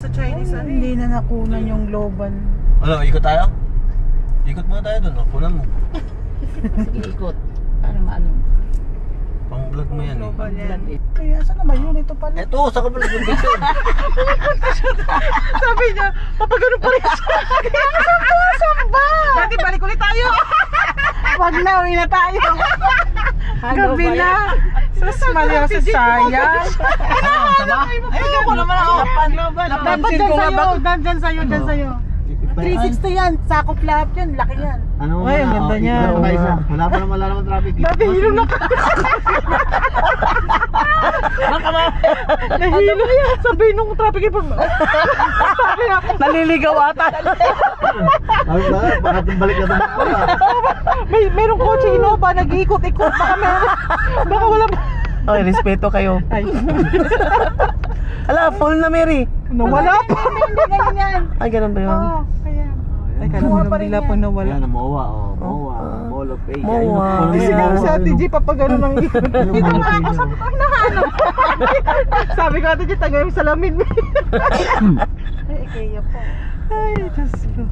sa Chinese ano. Hindi na nakunan yung global. Ano, ikot tayo? Ikot muna tayo dun, kunan mo. Sige, ikot. Para maano. Pang vlog mo yan eh. Global yan. Kaya saan naman yun? Ito pala. Eto, sa kapal yung video. Sabi niya, papagano pa rin siya. Saan ba? Dati balik ulit tayo. Wag na, uwi na tayo. Gabi na. Sus, maliw sa sayang. Ayun ko naman ako. Dapat dyan sa'yo, dyan sa'yo, dyan sa'yo. 360 yan, sakop lahat yan, laki yan. Ano Ay, ang ganda niya. Wala pa naman lalang traffic. Dati hilong na ka. Nahilo yan. Sabi nung traffic yung naliligaw ata. Bakit balik na ito? Merong kotse Innova, nag-iikot-ikot. Baka wala pa. Okay, respeto kayo. Ay. Ala, full na Mary. Nawala pa. Hindi, ganyan yan. Ay, ganun ba yun? Oo, kaya. Ay, kala mo nang bila pag nawala. Yan, MOA, MOA, Mall of Asia. MOA. Hindi sinabi sa Ate G, papagano ng ikot. Dito nga ako, sabi ko, nahanap. Sabi ko, Ate G, tagay yung salamin. Ay, ikaya po. Ay, Diyos ko.